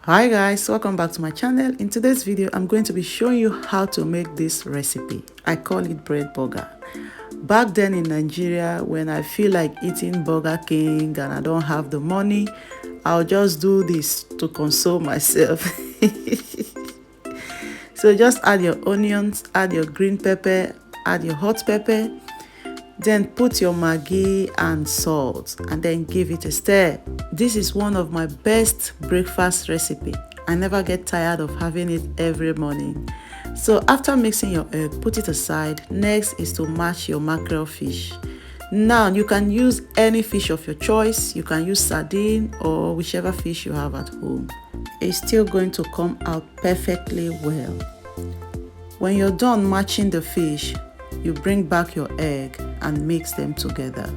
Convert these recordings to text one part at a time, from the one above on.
Hi guys, welcome back to my channel. In today's video I'm going to be showing you how to make this recipe. I call it bread burger. Back then in Nigeria, when I feel like eating Burger King and I don't have the money, I'll just do this to console myself. So just add your onions, add your green pepper, add your hot pepper, then put your Maggi and salt and then give it a stir. This is one of my best breakfast recipe. I never get tired of having it every morning. So after mixing your egg, put it aside. Next is to mash your mackerel fish. Now you can use any fish of your choice. You can use sardine or whichever fish you have at home. It's still going to come out perfectly well. When you're done matching the fish, you bring back your egg and mix them together.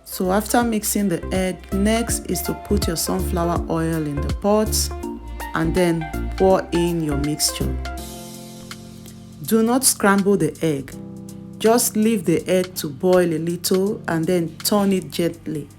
So after mixing the egg, next is to put your sunflower oil in the pot and then pour in your mixture. Do not scramble the egg. Just leave the egg to boil a little and then turn it gently.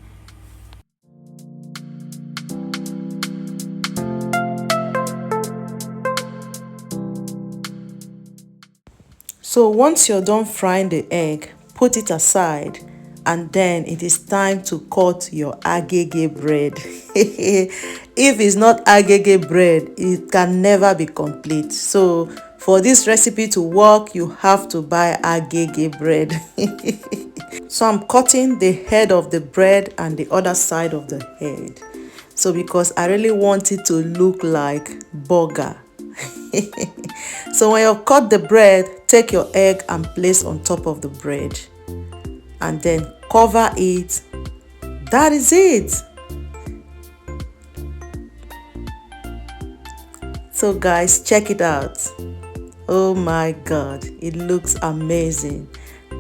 So once you're done frying the egg, put it aside and then it is time to cut your agege bread. If it's not agege bread, it can never be complete. So for this recipe to work, you have to buy agege bread. So I'm cutting the head of the bread and the other side of the head. So because I really want it to look like burger. So when you cut the bread, take your egg and place on top of the bread and then cover it. That is it. So guys, check it out. Oh my god, it looks amazing.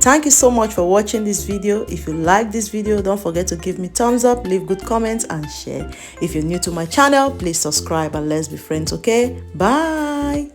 Thank you so much for watching this video. If you like this video, don't forget to give me thumbs up, leave good comments and share. If you're new to my channel, please subscribe and let's be friends, okay? Bye.